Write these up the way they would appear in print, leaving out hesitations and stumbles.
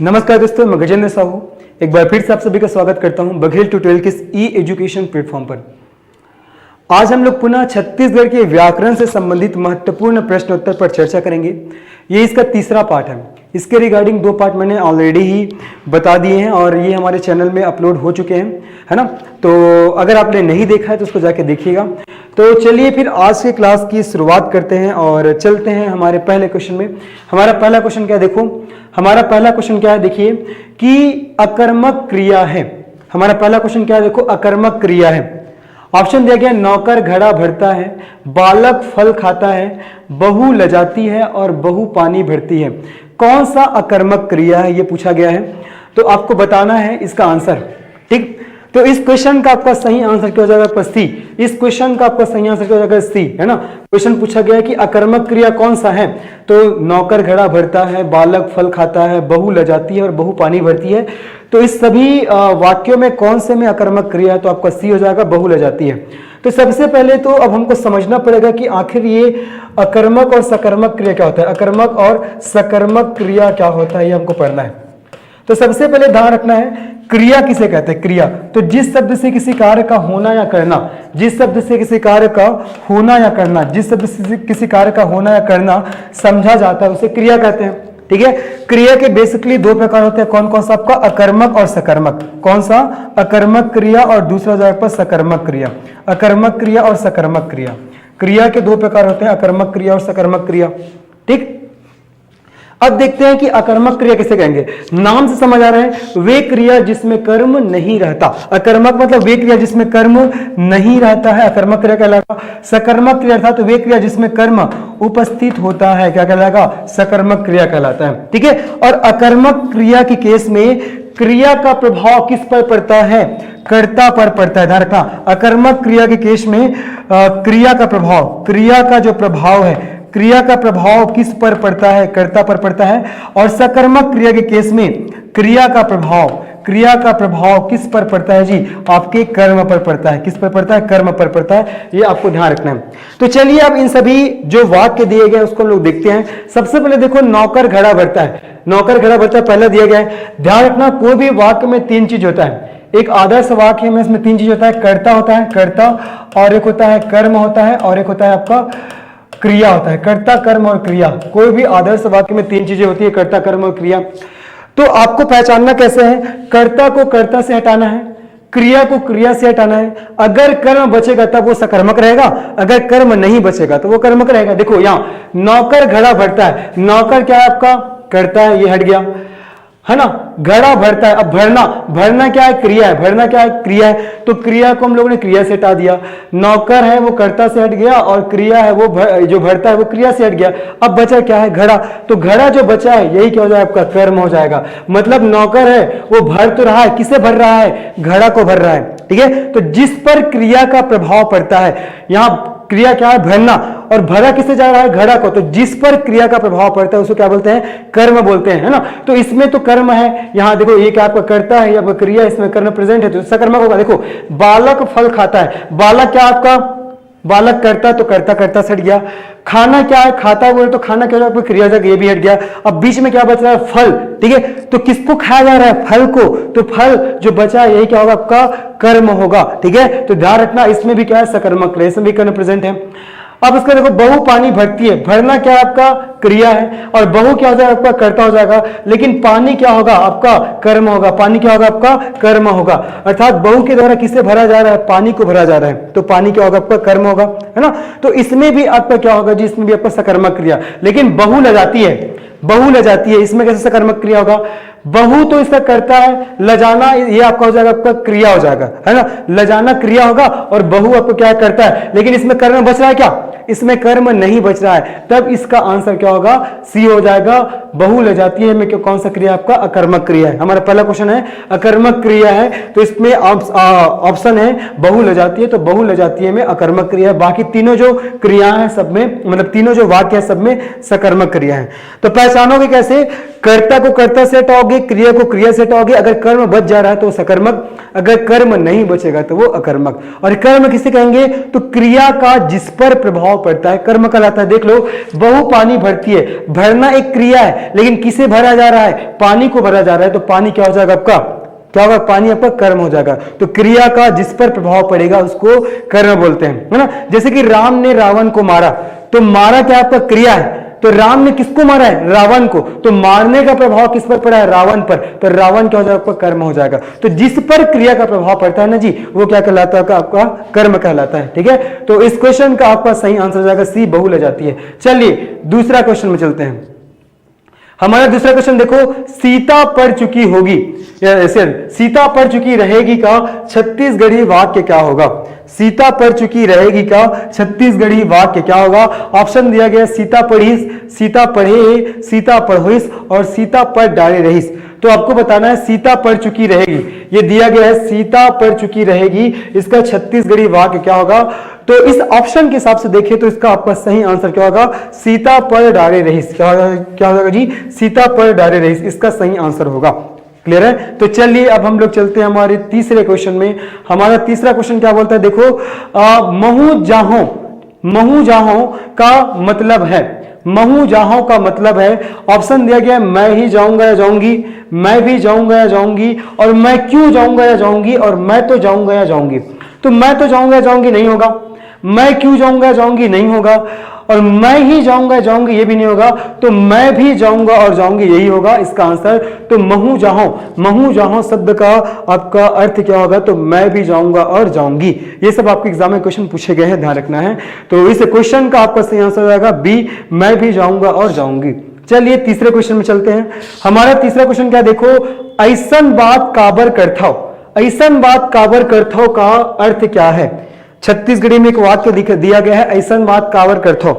नमस्कार दोस्तों, मैं गजेंद्र साहू एक बार फिर से आप सभी का स्वागत करता हूं बघेल ट्यूटोरियल के ई एजुकेशन प्लेटफॉर्म पर। आज हम लोग पुनः छत्तीसगढ़ के व्याकरण से संबंधित महत्वपूर्ण प्रश्न उत्तर पर चर्चा करेंगे। ये इसका तीसरा पार्ट है। इसके रिगार्डिंग 2 पार्ट मैंने ऑलरेडी ही बता दिए हैं और ये हमारे चैनल में अपलोड हो चुके हैं, है ना। तो अगर आपने नहीं देखा है तो उसको जाके देखिएगा। तो चलिए फिर आज के क्लास की शुरुआत करते हैं और चलते हैं हमारे पहले क्वेश्चन में। हमारा पहला क्वेश्चन क्या है, देखो हमारा पहला क्वेश्चन क्या है, देखिए कि अकर्मक क्रिया है। हमारा पहला क्वेश्चन क्या है, देखो अकर्मक क्रिया है। ऑप्शन दिया गया नौकर घड़ा भरता है, बालक फल खाता है, बहू लजाती है और बहू पानी भरती है। कौन सा अकर्मक क्रिया है ये पूछा गया है, तो आपको बताना है इसका आंसर। ठीक, तो इस क्वेश्चन का आपका सही आंसर क्या हो जाएगा, सी। इस क्वेश्चन का आपका सही आंसर क्या हो जाएगा, सी, है ना। क्वेश्चन पूछा गया है कि अकर्मक क्रिया कौन सा है, तो नौकर घड़ा भरता है, बालक फल खाता है, बहू लजाती है और बहू पानी भरती है। तो इस सभी वाक्यों में कौन से में अकर्मक क्रिया है, तो आपका सी हो जाएगा, बहू लजाती है। तो सबसे पहले तो अब हमको समझना पड़ेगा कि आखिर ये अकर्मक और सकर्मक क्रिया क्या होता है, अकर्मक और सकर्मक क्रिया क्या होता है, ये हमको पढ़ना है। तो सबसे पहले ध्यान रखना है क्रिया किसे कहते हैं, क्रिया। तो जिस शब्द से किसी कार्य का होना या करना, जिस शब्द से किसी कार्य का होना या करना, जिस शब्द से किसी कार्य का होना या करना समझा जाता है उसे क्रिया कहते हैं। ठीक है, क्रिया के बेसिकली 2 प्रकार होते हैं। कौन कौन सा आपका, अकर्मक और सकर्मक। कौन सा, अकर्मक क्रिया और दूसरा जो आपका सकर्मक क्रिया। अकर्मक क्रिया और सकर्मक क्रिया, क्रिया के 2 प्रकार होते हैं, अकर्मक क्रिया और सकर्मक क्रिया। ठीक, अब देखते हैं कि अकर्मक क्रिया किसे कहेंगे। नाम से समझ आ रहा है, वे क्रिया जिसमें कर्म नहीं रहता। अकर्मक मतलब वे क्रिया जिसमें कर्म नहीं रहता है, अकर्मक क्रिया कहलाएगा। सकर्मक क्रिया अर्थात वे क्रिया जिसमें कर्म उपस्थित होता है, क्या कहलाएगा, सकर्मक क्रिया कहलाता है। ठीक है, और अकर्मक क्रिया के केस में क्रिया का प्रभाव किस पर पड़ता है, कर्ता पर पड़ता है। ध्यान रखना, अकर्मक क्रिया के केस में क्रिया का प्रभाव, क्रिया का जो प्रभाव है, क्रिया का प्रभाव किस पर पड़ता है, कर्ता पर पड़ता है। और सकर्मक क्रिया के केस में क्रिया का प्रभाव, क्रिया का प्रभाव किस पर पड़ता है जी, आपके कर्म पर पड़ता है। किस पर पड़ता है, कर्म पर पड़ता है। ये आपको ध्यान रखना है। तो चलिए अब इन सभी जो वाक्य दिए गए उसको हम लोग देखते हैं। सबसे पहले देखो नौकर घड़ा भरता है, नौकर घड़ा भरता है पहला दिया गया है। ध्यान रखना कोई भी वाक्य में 3 चीज होता है। एक आदर्श वाक्य में इसमें 3 चीज होता है, कर्ता होता है, कर्ता, और एक होता है कर्म होता है, और एक होता है आपका क्रिया होता है। कर्ता, कर्म और क्रिया। कोई भी आदर्श वाक्य में 3 चीजें होती है, कर्ता, कर्म और क्रिया। तो आपको पहचानना कैसे है, कर्ता को कर्ता से हटाना है, क्रिया को क्रिया से हटाना है। अगर कर्म बचेगा तब वो सकर्मक रहेगा, अगर कर्म नहीं बचेगा तो वो कर्मक रहेगा। देखो यहाँ नौकर घड़ा भरता है, नौकर क्या है आपका, कर्ता है, ये हट गया, है ना। घड़ा भरता है, अब भरना, भरना क्या है, क्रिया है, भरना क्या है, क्रिया है। तो क्रिया को हम लोगों ने क्रिया से हटा दिया। नौकर है वो कर्ता से हट गया और क्रिया है वो जो भरता है वो क्रिया से हट गया। अब बचा क्या है, घड़ा। तो घड़ा जो बचा है यही क्या हो जाएगा, आपका कर्म हो जाएगा। मतलब नौकर है वो भर तो रहा है, किसे भर रहा है, घड़ा को भर रहा है। ठीक है, तो जिस पर क्रिया का प्रभाव पड़ता है, यहां क्रिया क्या है, भरना, और भरा किसे जा रहा है, घड़ा को। तो जिस पर क्रिया का प्रभाव पड़ता है उसको क्या बोलते हैं, कर्म बोलते हैं, है ना। तो इसमें तो कर्म है, यहां देखो ये क्या आपका कर्ता है या क्रिया, इसमें कर्म प्रेजेंट है तो सकर्मक होगा। देखो बालक फल खाता है, बालक क्या आपका, बालक करता, तो करता करता से हट गया। खाना क्या है, खाता बोले तो खाना क्या होगा, क्रिया जगह ये भी हट गया। अब बीच में क्या बच रहा है, फल। ठीक है, तो किसको खाया जा रहा है, फल को। तो फल जो बचा है यही क्या होगा, आपका कर्म होगा। ठीक है, तो ध्यान रखना इसमें भी क्या है, सकर्मक क्रिया, इसमें भी कर्म प्रेजेंट है। अब इसका देखो बहू पानी भरती है, भरना क्या है आपका, क्रिया है, और बहू क्या हो जाएगा आपका, कर्ता हो जाएगा। लेकिन पानी क्या होगा आपका, कर्म होगा। पानी क्या होगा आपका, कर्म होगा। अर्थात बहू के द्वारा किसे भरा जा रहा है, पानी को भरा जा रहा है, तो पानी क्या होगा आपका, कर्म होगा, है ना। तो इसमें भी आपका क्या होगा जी, इसमें भी आपका सकर्मक क्रिया। लेकिन बहू लजाती है, बहू लजाती है, इसमें कैसे सकर्मक क्रिया होगा, बहू तो इसका करता है, लजाना ये आपका हो जाएगा, आपका क्रिया हो जाएगा, है ना। लजाना क्रिया होगा और बहू आपको क्या करता है, लेकिन इसमें कर्म बच रहा है क्या, इसमें कर्म नहीं बच रहा है। तब इसका आंसर क्या होगा, सी हो जाएगा, बहू लजाती है में कौन सा क्रिया आपका, अकर्मक क्रिया है। हमारा पहला क्वेश्चन है अकर्मक क्रिया है, तो इसमें ऑप्शन है बहू लजाती है, तो बहू लजाती है में अकर्मक क्रिया है। बाकी तीनों जो क्रिया है सब में, मतलब तीनों जो वाक्य है सब में सकर्मक क्रिया है। तो पहचानोगे कैसे, कर्ता को कर्ता से हटाओगे, क्रिया को क्रिया से हटाओगे। अगर कर्म बच जा रहा है तो सकर्मक, अगर कर्म नहीं बचेगा तो वो अकर्मक। और कर्म किसे कहेंगे, तो क्रिया का जिस पर प्रभाव प्रभाव पड़ता है कर्म कहलाता है। देख लो, बहु पानी भरती है, भरना एक क्रिया है, लेकिन किसे भरा जा रहा है? पानी को भरा जा रहा है। तो पानी क्या हो जाएगा आपका? क्या होगा? पानी आपका कर्म हो जाएगा। तो क्रिया का जिस पर प्रभाव पड़ेगा उसको कर्म बोलते हैं, है ना। जैसे कि राम ने रावण को मारा, तो मारा क्या आपका? क्रिया है। तो राम ने किसको मारा है? रावण को। तो मारने का प्रभाव किस पर पड़ा है? रावण पर। तो रावण क्या हो जाएगा? आपका कर्म हो जाएगा। तो जिस पर क्रिया का प्रभाव पड़ता है ना जी, वो क्या कहलाता है? आपका कर्म कहलाता है। ठीक है, तो इस क्वेश्चन का आपका सही आंसर हो जाएगा सी, बहु ले जाती है। चलिए दूसरा क्वेश्चन में चलते हैं। हमारा दूसरा क्वेश्चन देखो, सीता पढ़ चुकी होगी, सीता पढ़ चुकी रहेगी का छत्तीसगढ़ी वाक्य क्या होगा? सीता पढ़ चुकी रहेगी का छत्तीसगढ़ी वाक्य क्या होगा? ऑप्शन दिया गया, सीता पढ़ीस, सीता पढ़े, सीता पढ़ोइस और सीता पढ़ डाले रहीस। तो आपको बताना है सीता पढ़ चुकी रहेगी, ये दिया गया है, सीता पढ़ चुकी रहेगी, इसका छत्तीसगढ़ी वाक्य क्या होगा? तो इस ऑप्शन के हिसाब से देखिए तो इसका आपका सही आंसर क्या होगा? सीता पढ़ डाले रहीस। क्या होगा जी? सीता पढ़ डाले रहीस, इसका सही आंसर होगा। क्लियर है? तो चलिए अब हम लोग चलते हैं हमारे तीसरे क्वेश्चन में। हमारा तीसरा क्वेश्चन क्या बोलता है? देखो, महू जाहों का मतलब है, महू जाहों का मतलब है, ऑप्शन दिया गया है, मैं ही जाऊंगा या जाऊंगी, मैं भी जाऊंगा या जाऊंगी, और मैं क्यों जाऊंगा या जाऊंगी, और मैं तो जाऊंगा या जाऊंगी। तो मैं तो जाऊंगा या जाऊंगी नहीं होगा, मैं क्यों जाऊंगा या जाऊंगी नहीं होगा, और मैं ही जाऊंगा जाऊंगी ये भी नहीं होगा। तो मैं भी जाऊंगा और जाऊंगी यही होगा इसका आंसर। तो महू जाहों शब्द का आपका अर्थ क्या होगा? तो मैं भी जाऊंगा और जाऊंगी। ये सब आपके एग्जाम में क्वेश्चन पूछे गए हैं, ध्यान रखना है। तो इस क्वेश्चन का आपका सही आंसर हो जाएगा बी, मैं भी जाऊंगा और जाऊंगी। चलिए तीसरे क्वेश्चन में चलते हैं। हमारा तीसरा क्वेश्चन क्या? देखो, ऐसन बात काबर करथाओ, ऐसन बात काबर करथाओ का अर्थ क्या है? छत्तीसगढ़ी में एक वाक्य दिया गया है, ऐसन बात काबर करथो,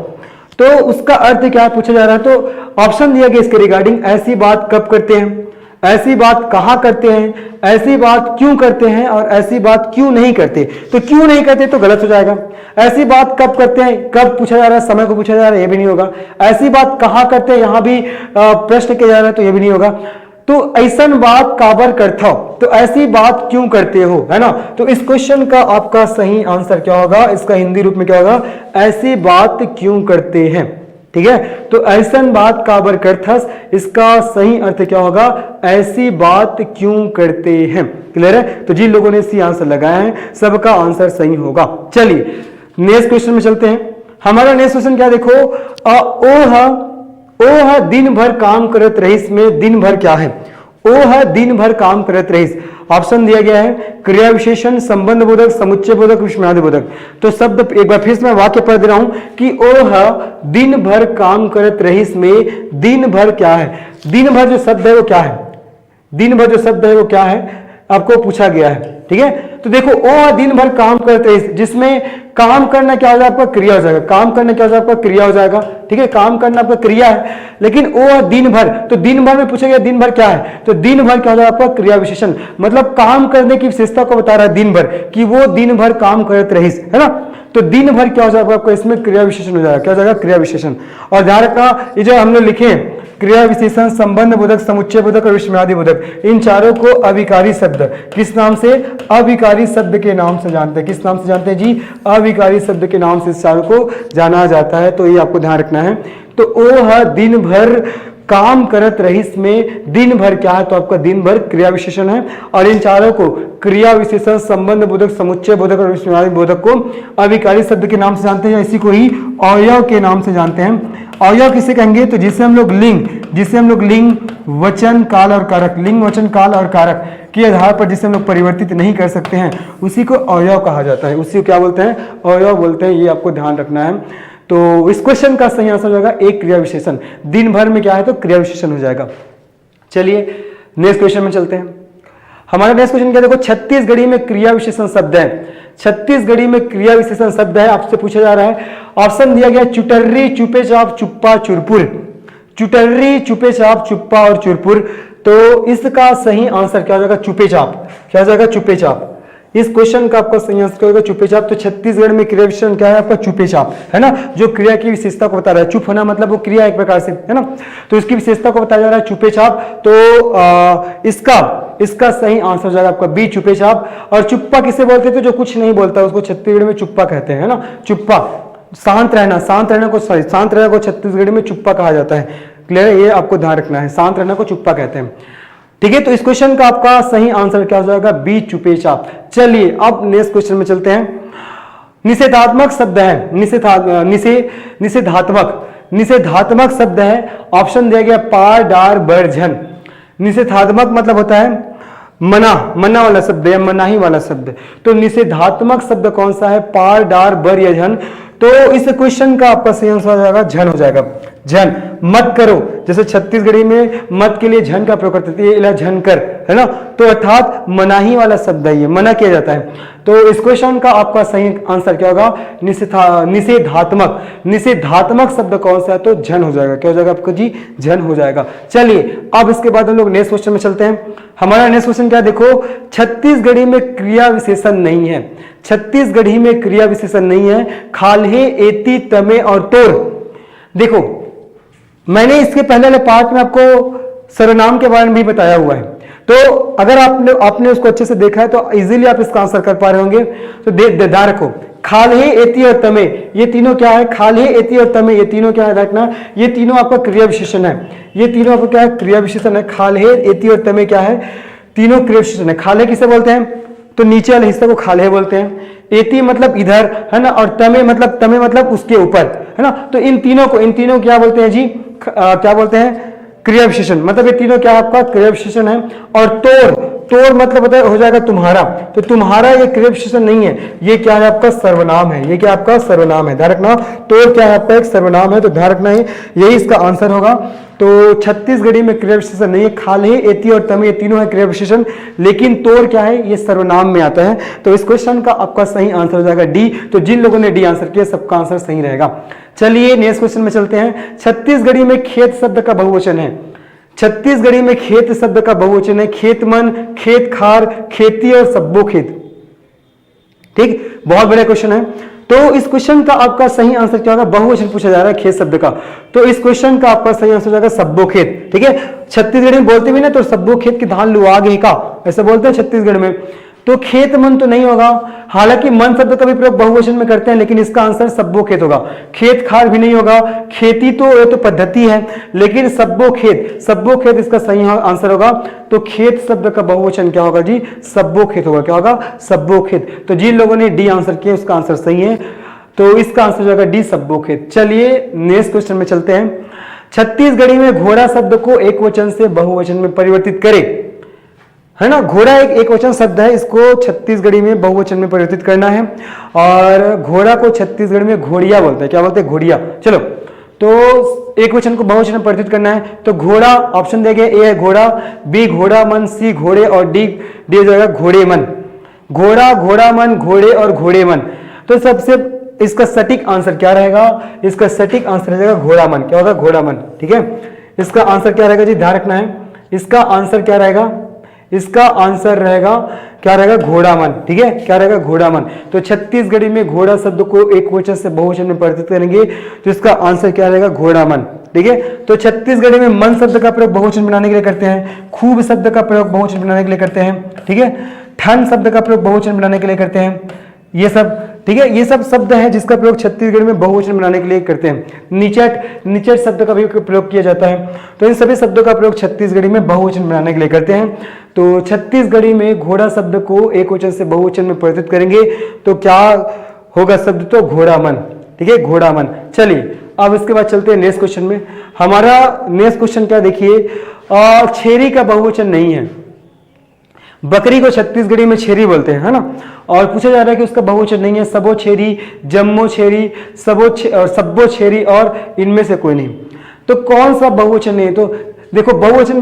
तो उसका अर्थ क्या पूछा जा रहा है? तो ऑप्शन दिया गया इसके रिगार्डिंग, ऐसी बात कब करते हैं, ऐसी बात कहां करते हैं, ऐसी बात क्यों करते हैं, और ऐसी बात क्यों नहीं करते। तो क्यों नहीं करते तो गलत हो जाएगा। ऐसी बात कब करते हैं, कब पूछा जा रहा है, समय को पूछा जा रहा है, ये भी नहीं होगा। ऐसी बात कहां करते हैं, यहां भी प्रश्न किया जा रहा है, तो ये भी नहीं होगा। तो ऐसन बात काबर करता हो, तो ऐसी बात क्यों करते हो, है ना। तो इस क्वेश्चन का आपका सही आंसर क्या होगा? इसका हिंदी रूप में क्या होगा? ऐसी बात क्यों करते हैं। ठीक है, तो ऐसन बात काबर करथस, इसका सही अर्थ क्या होगा? ऐसी बात क्यों करते हैं। क्लियर है? तो जिन लोगों ने सी आंसर लगाया है सबका आंसर सही होगा। चलिए नेक्स्ट क्वेश्चन में चलते हैं। हमारा नेक्स्ट क्वेश्चन क्या? देखो, ओह दिन भर काम करत रहीस में दिन भर क्या है? ओह दिन भर काम करत रहीस, ऑप्शन दिया गया है, क्रिया विशेषण, संबंध बोधक, समुच्चय बोधक, विस्मयादि बोधक। तो शब्द एक बार फिर से मैं वाक्य पढ़ दे रहा हूं कि ओह दिन भर काम करत रहीस में दिन भर क्या है? दिन भर जो शब्द है वो क्या है? दिन भर जो शब्द है वो क्या है? आपको पूछा गया है। ठीक है, तो देखो, ओ दिन भर काम करते हैं, जिसमें काम करना क्या हो जाएगा? आपका क्रिया हो जाएगा। काम करना क्या हो जाएगा? आपका क्रिया हो जाएगा। ठीक है, काम करना आपका क्रिया है, लेकिन ओ दिन भर, तो दिन भर में पूछा गया दिन भर क्या है? तो दिन भर क्या हो जाएगा? आपका क्रिया विशेषण, मतलब काम करने की विशेषता को बता रहा है दिन भर, कि वो दिन भर काम करते रहीस, है ना। तो दिन भर क्या हो जाएगा? आपका इसमें क्रिया विशेषण हो जाएगा। क्या हो जाएगा? क्रिया विशेषण। और ध्यान रखना, ये जो हमने लिखे क्रिया विशेषण, संबंध बोधक, समुच्चय बोधक और विस्मयादि बोधक, इन चारों को अविकारी शब्द किस नाम से? अविकारी शब्द के नाम से जानते हैं। किस नाम से जानते हैं जी? अविकारी शब्द के नाम से इस चारों को जाना जाता है। तो ये आपको ध्यान रखना है। तो ओह दिन भर काम करत रहीस में दिन भर क्या है? तो आपका दिन भर क्रिया विशेषण है। और इन चारों को क्रिया विशेषण, संबंध बोधक, समुच्चय बोधक और विस्मयादि बोधक को अविकारी शब्द के नाम से जानते हैं, या इसी को ही अवयव के नाम से जानते हैं। अवयव किसे कहेंगे? तो जिसे हम लोग लिंग, वचन, काल और कारक, लिंग, वचन, काल और कारक के आधार पर जिसे हम लोग परिवर्तित नहीं कर सकते हैं, उसी को अवयव कहा जाता है। उसी को क्या बोलते हैं? अवयव बोलते हैं। ये आपको ध्यान रखना है। तो इस क्वेश्चन का सही आंसर हो जाएगा एक, क्रिया विशेषण। दिन भर में क्या है? तो क्रिया विशेषण हो जाएगा। चलिए नेक्स्ट क्वेश्चन में चलते हैं। हमारा नेक्स्ट क्वेश्चन क्या? देखो, छत्तीसगढ़ी में क्रिया विशेषण शब्द है। छत्तीसगढ़ी में क्रिया विशेषण शब्द है, आपसे पूछा जा रहा है। ऑप्शन दिया गया, चुटर्री, चुपे चाप, चुप्पा, चुरपुर। चुटर्री, चुपे चाप, चुप्पा और चुरपुर। तो इसका सही आंसर क्या हो जाएगा? चुपे चाप। क्या हो जाएगा? चुपे चाप। इस क्वेश्चन का आपका सही आंसर होगा चुपे चाप। तो छत्तीसगढ़ में क्रिया विशेषण क्या है? आपका चुपे चाप, है ना, जो क्रिया की विशेषता को बता रहा है। चुप होना मतलब वो क्रिया एक प्रकार से, है ना, तो इसकी विशेषता को बताया जा रहा है चुपे चाप। तो इसका सही आंसर हो जाएगा आपका बी, चुपे चाप। और चुप्पा किसे बोलते थे? जो कुछ नहीं बोलता उसको छत्तीसगढ़ में चुप्पा कहते हैं, है ना, चुप्पा। शांत रहना, शांत रहना को छत्तीसगढ़ी में चुप्पा कहा जाता है। क्लियर है, ये आपको ध्यान रखना है, शांत रहना को चुप्पा कहते हैं। ठीक है, तो इस क्वेश्चन का आपका सही आंसर क्या हो जाएगा, बी चुपेचाप। चलिए अब नेक्स्ट क्वेश्चन में चलते हैं। निषेधात्मक शब्द है, निषेधात्मक शब्द है, ऑप्शन दिया गया पार डार बर झन। निषेधात्मक मतलब होता है मना वाला शब्द या मनाही वाला शब्द। तो निषेधात्मक शब्द कौन सा है, पार डार बर या झन। तो इस क्वेश्चन का आपका सही आंसर हो जाएगा झन हो जाएगा। झन, मत करो, जैसे छत्तीसगढ़ी में मत के लिए झन का प्रयोग करते थे, ये इला झन कर, है ना। तो अर्थात मनाही वाला शब्द है, ये मना किया जाता है। तो इस क्वेश्चन का आपका सही आंसर क्या होगा, निषेधात्मक शब्द कौन सा है, तो झन हो जाएगा। क्या हो जाएगा आपको जी, झन हो जाएगा। चलिए अब इसके बाद हम लोग नेक्स्ट क्वेश्चन में चलते हैं। हमारा नेक्स्ट क्वेश्चन क्या है, देखो छत्तीसगढ़ी में क्रिया विशेषण नहीं है, छत्तीसगढ़ी में क्रिया विशेषण नहीं है, खाल्हे, एति, तमे और तोर। देखो मैंने इसके पहले वाले पार्ट में आपको सर्वनाम के बारे में भी बताया हुआ है, तो अगर आपने उसको अच्छे से देखा है तो इजीली आप इसका आंसर कर पा रहे होंगे। तो ध्यान रखो, खाल्हे, एति और तमे, ये तीनों क्या है, खाल्हे, एति और तमे, ये तीनों क्या है रखना, ये तीनों आपका क्रिया विशेषण है। ये तीनों आपका क्या है, क्रिया विशेषण है। खाल्हे, एति और तमे क्या है, तीनों क्रिया विशेषण है। खाल्हे किसे बोलते हैं, तो नीचे वाले हिस्से को खाल्हे बोलते हैं। एति मतलब इधर, है ना, और तमे मतलब उसके ऊपर, है ना। तो इन तीनों क्या बोलते हैं जी, क्या बोलते हैं, क्रिया विशेषण। मतलब ये तीनों क्या आपका क्रिया विशेषण है। और तोर मतलब हो जाएगा तुम्हारा, तो तुम्हारा ये क्रिया विशेषण नहीं है, ये क्या है आपका सर्वनाम है। ये क्या आपका सर्वनाम है, ध्यान रखना। तोर क्या है आपका एक सर्वनाम है, तो ध्यान रखना है, यही इसका आंसर होगा। तो छत्तीसगढ़ी में क्रिया विशेषण नहीं है, खाल्हे, एति और तमे, ये तीनों है क्रिया विशेषण, लेकिन तोर क्या है, ये सर्वनाम में आता है। तो इस क्वेश्चन का आपका सही आंसर हो जाएगा डी। तो जिन लोगों ने डी आंसर किया सबका आंसर सही रहेगा। चलिए नेक्स्ट क्वेश्चन में चलते हैं। छत्तीसगढ़ी में खेत शब्द का बहुवचन है, छत्तीसगढ़ी में खेत शब्द का बहुवचन है, खेतमन, खेत खार, खेती और सब्बो खेत। ठीक, बहुत बड़ा क्वेश्चन है। तो इस क्वेश्चन का आपका सही आंसर क्या होगा, बहुवचन पूछा जा रहा है खेत शब्द का, तो इस क्वेश्चन का आपका सही आंसर हो जाएगा सब्बो खेत। ठीक है, छत्तीसगढ़ी में बोलते भी ना, तो सब्बो खेत की धान लुआ गई का, ऐसा बोलते हैं छत्तीसगढ़ में। तो खेत मन तो नहीं होगा, हालांकि मन शब्द का भी प्रयोग बहुवचन में करते हैं, लेकिन इसका आंसर सब्बो खेत होगा। खेत खार भी नहीं होगा, खेती तो ये तो पद्धति है, लेकिन सब्बो खेत इसका सही आंसर होगा। तो खेत शब्द का बहुवचन क्या होगा जी, सब्बो खेत होगा। क्या होगा, सब्बो खेत। तो जिन लोगों ने डी आंसर किया उसका आंसर सही है, तो इसका आंसर होगा डी, सब्बो खेत। चलिए नेक्स्ट क्वेश्चन में चलते हैं। छत्तीसगढ़ी में घोड़ा शब्द को एक वचन से बहुवचन में परिवर्तित करें, है ना। घोड़ा एक वचन शब्द है, इसको छत्तीसगढ़ी में बहुवचन में परिवर्तित करना है। और घोड़ा को छत्तीसगढ़ी में घोड़िया बोलते हैं। क्या बोलते हैं, घोड़िया। चलो, तो एक वचन को बहुवचन में परिवर्तित करना है। तो घोड़ा ऑप्शन दिया गया, ए है घोड़ा, बी घोड़ा मन, सी घोड़े और डी हो जाएगा घोड़े मन। घोड़ा, घोड़ा मन, घोड़े और घोड़े मन। तो सबसे इसका सटीक आंसर क्या रहेगा, इसका सटीक आंसर रहेगा घोड़ा मन। क्या होगा, घोड़ा मन। ठीक है, इसका आंसर क्या रहेगा जी, ध्यान रखना है, इसका आंसर क्या रहेगा, इसका आंसर रहेगा क्या रहेगा, घोड़ा मन। ठीक है, क्या रहेगा, घोड़ा मन। तो छत्तीसगढ़ी में घोड़ा शब्द को एक वचन से बहुवचन में परिवर्तित करेंगे, तो इसका आंसर क्या रहेगा, घोड़ा मन। ठीक है, तो छत्तीसगढ़ी में मन शब्द का प्रयोग बहुवचन बनाने के लिए करते हैं, खूब शब्द का प्रयोग बहुवचन बनाने के लिए करते हैं। ठीक है, ठन शब्द का प्रयोग बहुवचन बनाने के लिए करते हैं, ये सब। ठीक है, ये सब शब्द है जिसका प्रयोग छत्तीसगढ़ में बहुवचन बनाने के लिए करते हैं। निचट शब्द का भी प्रयोग किया जाता है। तो इन सभी शब्दों का प्रयोग छत्तीसगढ़ी में बहुवचन बनाने के लिए करते हैं। तो छत्तीसगढ़ी में घोड़ा शब्द को एक वचन से बहुवचन में परिवर्तित करेंगे, तो क्या होगा शब्द, तो घोड़ा मन। ठीक है, घोड़ा मन। चलिए अब इसके बाद चलते हैं नेक्स्ट क्वेश्चन में। हमारा नेक्स्ट क्वेश्चन क्या देखिए, छेरी का बहुवचन नहीं है। बकरी को छत्तीसगढ़ी में छेरी बोलते हैं, है ना। और पूछा जा रहा है कि उसका बहुवचन नहीं है, सबो छेरी, जम्मो छेरी, सब्बो छेरी और इनमें से कोई नहीं। तो कौन सा बहुवचन नहीं है, तो देखो बहुवचन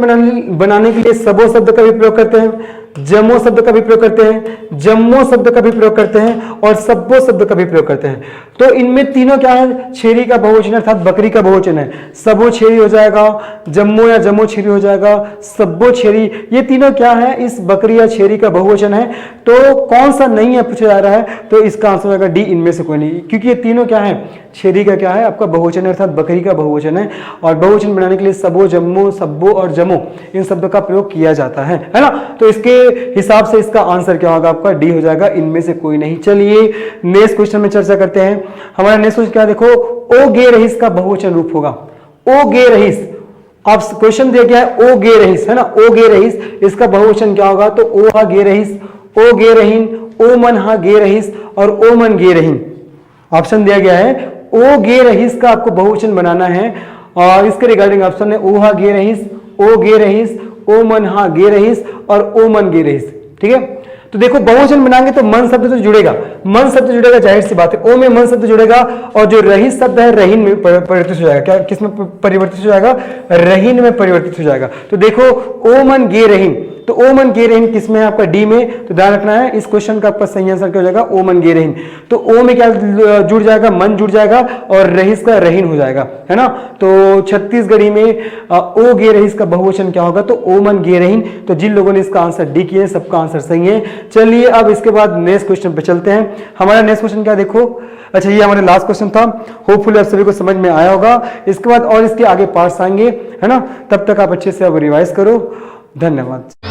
बनाने के लिए सबो शब्द का भी प्रयोग करते हैं, जम्मो शब्द का भी प्रयोग करते हैं, जम्मो शब्द का भी प्रयोग करते हैं और सब्बो शब्द का भी प्रयोग करते हैं। तो इनमें तीनों क्या है, छेरी का बहुवचन अर्थात बकरी का बहुवचन है। सबो छेरी हो जाएगा, जम्मो या जम्मो छेरी हो जाएगा, सब्बो छेरी, ये तीनों क्या है, इस बकरी या छेरी का बहुवचन है। तो कौन सा नहीं है पूछा जा रहा है, तो इसका आंसर होगा डी, इनमें से कोई नहीं, क्योंकि ये तीनों क्या है, छेरी का क्या है, आपका बहुवचन है, अर्थात बकरी का बहुवचन है। और बहुवचन बनाने के लिए सबो, जम्मो, सब्बो और जमो इन शब्दों का प्रयोग किया जाता है ना। तो इसके हिसाब से इसका आंसर क्या होगा, आपका डी हो जाएगा, इनमें से कोई नहीं। चलिए नेक्स्ट क्वेश्चन में चर्चा करते हैं। हमारा नेक्स्ट क्वेश्चन क्या, देखो ओ गे रहीस का बहुवचन रूप होगा। ओ गे रहीस, आप क्वेश्चन दिया गया है ओ गे रहीस, है ना, ओ गे रहीस, इसका बहुवचन क्या होगा, तो ओ हा गे रहीस, ओ गे रहीन, ओ मन हा गे रहीस और ओ मन गे रहीन। ऑप्शन दिया गया है ओ गे रहीस का आपको बहुवचन बनाना है और इसके रिगार्डिंग ऑप्शन है ओ हा गे रहीस, ओ गे रहीस, ओ मन हा गे रहीस और ओ मन गे रहीस। ठीक है, तो देखो बहुवचन बनाएंगे तो मन शब्द तो जुड़ेगा, मन शब्द जुड़ेगा, जाहिर सी बात है, ओ में मन शब्द जुड़ेगा और जो रहीस शब्द है रहीन में परिवर्तित हो जाएगा। क्या किसमें परिवर्तित हो जाएगा, रहीन में परिवर्तित हो जाएगा। तो देखो ओ मन गे रहीन, तो ओ मन गे रहीन किसमें है, आपका डी में। तो ध्यान रखना है इस क्वेश्चन का आपका सही आंसर क्या हो जाएगा, ओ मन गे रहीन। तो ओ में क्या जुड़ जाएगा, मन जुड़ जाएगा और रहीस का रहीन हो जाएगा, है ना। तो छत्तीसगढ़ी में ओ गे रहीस का बहुवचन क्या होगा, तो ओ मन गे रहीन। तो जिन लोगों ने इसका आंसर डी किया है सबका आंसर सही है। चलिए अब इसके बाद नेक्स्ट क्वेश्चन पे चलते हैं। हमारा नेक्स्ट क्वेश्चन क्या, देखो अच्छा ये हमारा लास्ट क्वेश्चन था, होपफुली आप सभी को समझ में आया होगा। इसके बाद और इसके आगे पार्ट्स आएंगे, है ना, तब तक आप अच्छे से अब रिवाइज करो। धन्यवाद।